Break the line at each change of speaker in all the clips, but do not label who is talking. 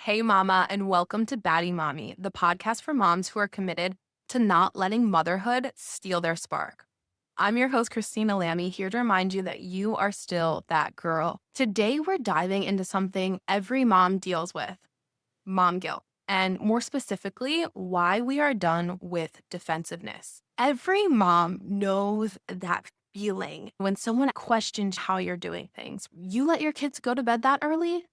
Hey, mama, and welcome to Baddie Mommy, the podcast for moms who are committed to not letting motherhood steal their spark. I'm your host, Christina Lammey, here to remind you that you are still that girl. Today, we're diving into something every mom deals with: mom guilt, and more specifically, why we are done with defensiveness. Every mom knows that feeling when someone questions how you're doing things. You let your kids go to bed that early?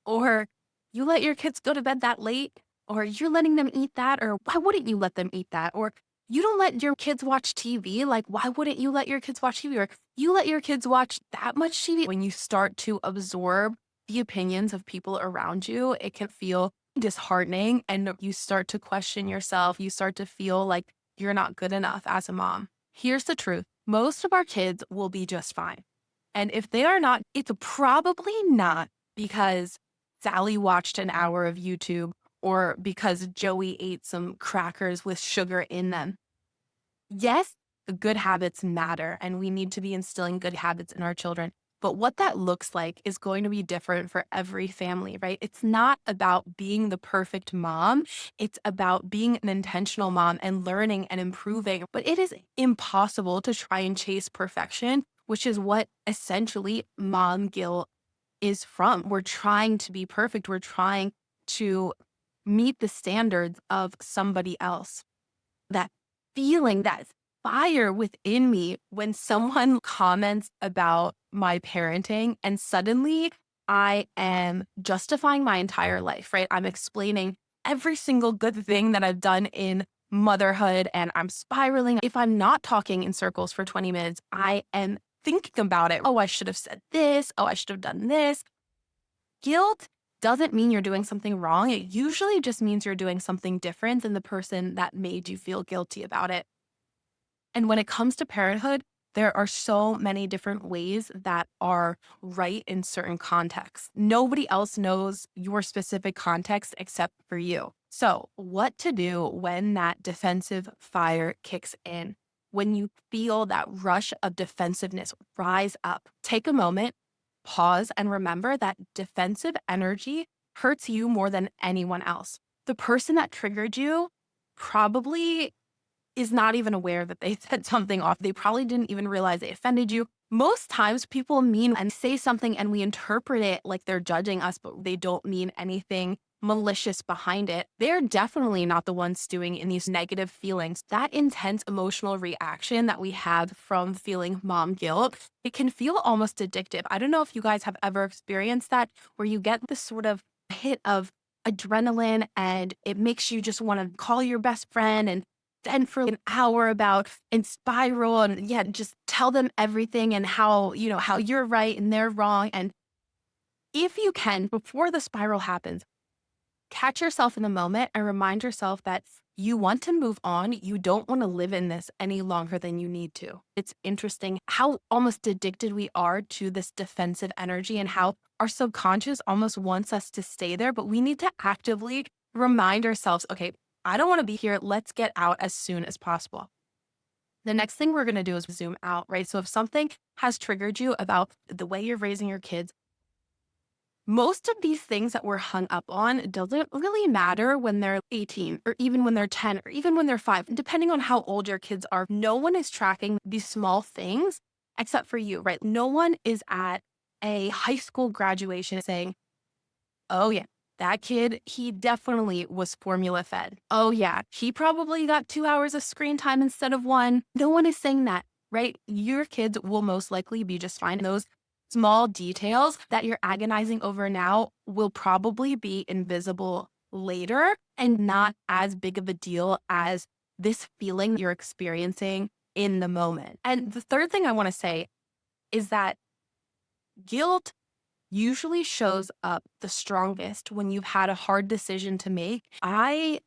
Or you let your kids go to bed that late, or you're letting them eat that, or why wouldn't you let them eat that? Or you don't let your kids watch TV, like why wouldn't you let your kids watch TV? Or you let your kids watch that much TV. When you start to absorb the opinions of people around you, it can feel disheartening and you start to question yourself. You start to feel like you're not good enough as a mom. Here's the truth: most of our kids will be just fine. And if they are not, it's probably not because Sally watched an hour of YouTube or because Joey ate some crackers with sugar in them. Yes, the good habits matter and we need to be instilling good habits in our children. But what that looks like is going to be different for every family, right? It's not about being the perfect mom. It's about being an intentional mom and learning and improving. But it is impossible to try and chase perfection, which is what essentially mom guilt is from. We're trying to be perfect. We're trying to meet the standards of somebody else. That feeling, that fire within me when someone comments about my parenting and suddenly I am justifying my entire life, right? I'm explaining every single good thing that I've done in motherhood and I'm spiraling. If I'm not talking in circles for 20 minutes, I am thinking about it. Oh, I should have said this. Oh, I should have done this. Guilt doesn't mean you're doing something wrong. It usually just means you're doing something different than the person that made you feel guilty about it. And when it comes to parenthood, there are so many different ways that are right in certain contexts. Nobody else knows your specific context except for you. So, what to do when that defensive fire kicks in? When you feel that rush of defensiveness rise up, take a moment, pause, and remember that defensive energy hurts you more than anyone else. The person that triggered you probably is not even aware that they said something off. They probably didn't even realize they offended you. Most times people mean and say something and we interpret it like they're judging us, but they don't mean anything malicious behind it. They're definitely not the ones stewing in these negative feelings. That intense emotional reaction that we have from feeling mom guilt, it can feel almost addictive. I don't know if you guys have ever experienced that, where you get this sort of hit of adrenaline and it makes you just want to call your best friend and vent for an hour about and spiral and just tell them everything and how, how you're right and they're wrong. And if you can, before the spiral happens, catch yourself in the moment and remind yourself that you want to move on. You don't want to live in this any longer than you need to. It's interesting how almost addicted we are to this defensive energy and how our subconscious almost wants us to stay there, but we need to actively remind ourselves, okay, I don't want to be here. Let's get out as soon as possible. The next thing we're going to do is zoom out, right? So if something has triggered you about the way you're raising your kids, most of these things that we're hung up on doesn't really matter when they're 18 or even when they're 10 or even when they're 5, depending on how old your kids are. No one is tracking these small things except for you, right? No one is at a high school graduation saying, oh yeah, that kid, he definitely was formula fed. Oh yeah, he probably got 2 hours of screen time instead of one. No one is saying that, right? Your kids will most likely be just fine. Those small details that you're agonizing over now will probably be invisible later and not as big of a deal as this feeling you're experiencing in the moment. And the third thing I want to say is that guilt usually shows up the strongest when you've had a hard decision to make. I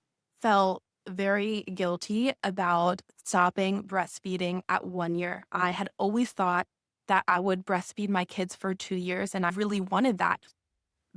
felt very guilty about stopping breastfeeding at 1 year. I had always thought that I would breastfeed my kids for 2 years, and I really wanted that.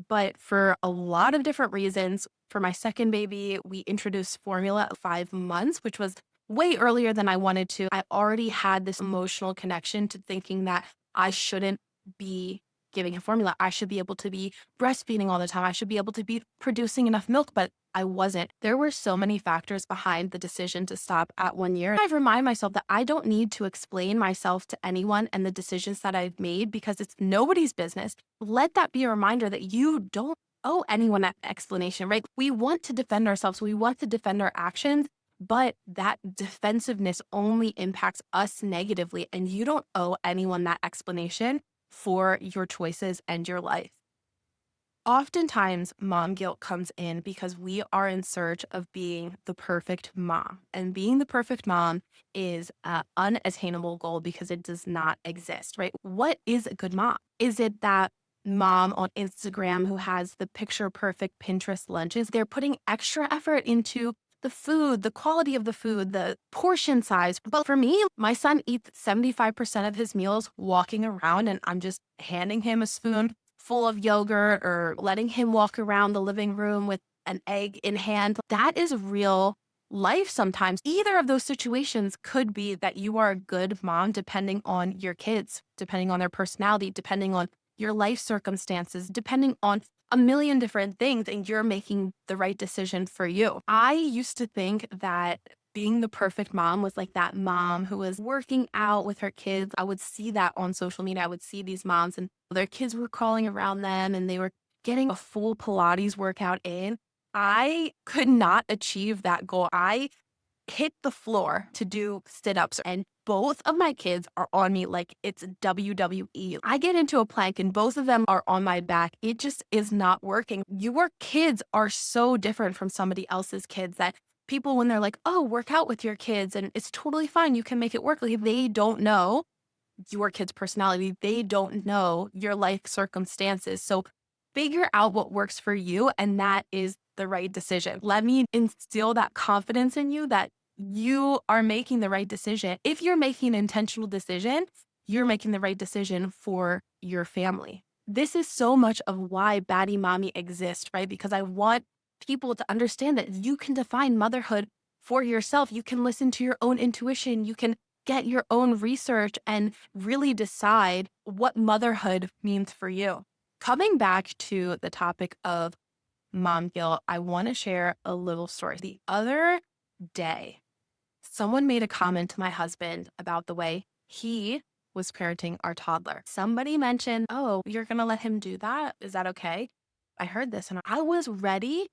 But for a lot of different reasons, for my second baby, we introduced formula at 5 months, which was way earlier than I wanted to. I already had this emotional connection to thinking that I shouldn't be giving him formula. I should be able to be breastfeeding all the time. I should be able to be producing enough milk, but I wasn't. There were so many factors behind the decision to stop at 1 year. I remind myself that I don't need to explain myself to anyone and the decisions that I've made because it's nobody's business. Let that be a reminder that you don't owe anyone an explanation, right? We want to defend ourselves. We want to defend our actions, but that defensiveness only impacts us negatively, and you don't owe anyone that explanation for your choices and your life. Oftentimes, mom guilt comes in because we are in search of being the perfect mom. And being the perfect mom is an unattainable goal because it does not exist, right? What is a good mom? Is it that mom on Instagram who has the picture perfect Pinterest lunches? They're putting extra effort into the food, the quality of the food, the portion size. But for me, my son eats 75% of his meals walking around, and I'm just handing him a spoon full of yogurt or letting him walk around the living room with an egg in hand. That is real life sometimes. Either of those situations could be that you are a good mom depending on your kids, depending on their personality, depending on your life circumstances, depending on a million different things, and you're making the right decision for you. I used to think that being the perfect mom was like that mom who was working out with her kids. I would see that on social media. I would see these moms and their kids were crawling around them and they were getting a full Pilates workout in. I could not achieve that goal. I hit the floor to do sit-ups and both of my kids are on me like it's WWE. I get into a plank and both of them are on my back. It just is not working. Your kids are so different from somebody else's kids that people, when they're like, oh, work out with your kids and it's totally fine, you can make it work. Like, they don't know your kid's personality. They don't know your life circumstances. So figure out what works for you, and that is the right decision. Let me instill that confidence in you that you are making the right decision. If you're making an intentional decision, you're making the right decision for your family. This is so much of why Baddie Mommy exists, right? Because I want people to understand that you can define motherhood for yourself. You can listen to your own intuition. You can get your own research and really decide what motherhood means for you. Coming back to the topic of mom guilt, I want to share a little story. The other day, someone made a comment to my husband about the way he was parenting our toddler. Somebody mentioned, oh, you're going to let him do that? Is that okay? I heard this and I was ready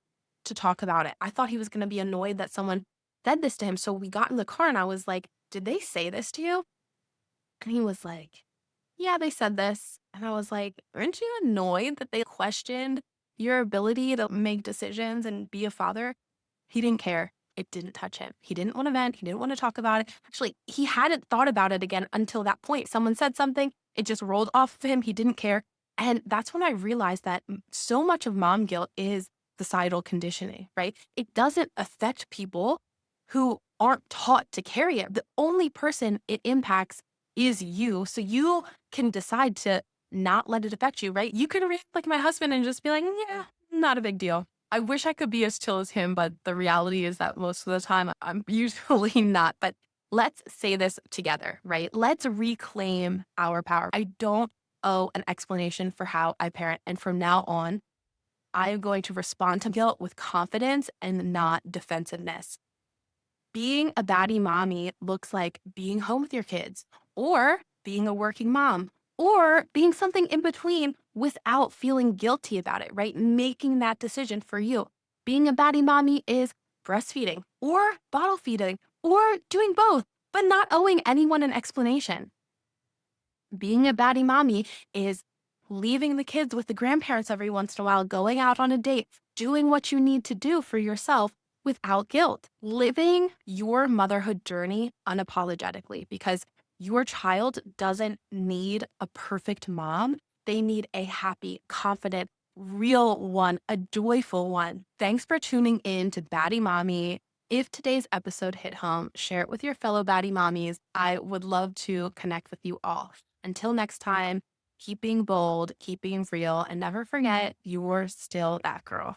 to talk about it. I thought he was going to be annoyed that someone said this to him. So we got in the car and I was like, did they say this to you? And he was like, yeah, they said this. And I was like, aren't you annoyed that they questioned your ability to make decisions and be a father? He didn't care. It didn't touch him. He didn't want to vent. He didn't want to talk about it. Actually, he hadn't thought about it again until that point. Someone said something. It just rolled off of him. He didn't care. And that's when I realized that so much of mom guilt is societal conditioning, right? It doesn't affect people who aren't taught to carry it. The only person it impacts is you. So you can decide to not let it affect you, right? You can react like my husband and just be like, yeah, not a big deal. I wish I could be as chill as him, but the reality is that most of the time I'm usually not. But let's say this together, right? Let's reclaim our power. I don't owe an explanation for how I parent. And from now on, I am going to respond to guilt with confidence and not defensiveness. Being a baddie mommy looks like being home with your kids or being a working mom or being something in between without feeling guilty about it, right? Making that decision for you. Being a baddie mommy is breastfeeding or bottle feeding or doing both, but not owing anyone an explanation. Being a baddie mommy is leaving the kids with the grandparents every once in a while, going out on a date, doing what you need to do for yourself without guilt, living your motherhood journey unapologetically, because your child doesn't need a perfect mom. They need a happy, confident, real one, a joyful one. Thanks for tuning in to Baddie Mommy. If today's episode hit home, share it with your fellow baddie mommies. I would love to connect with you all. Until next time, keep being bold, keep being real, and never forget you're still that girl.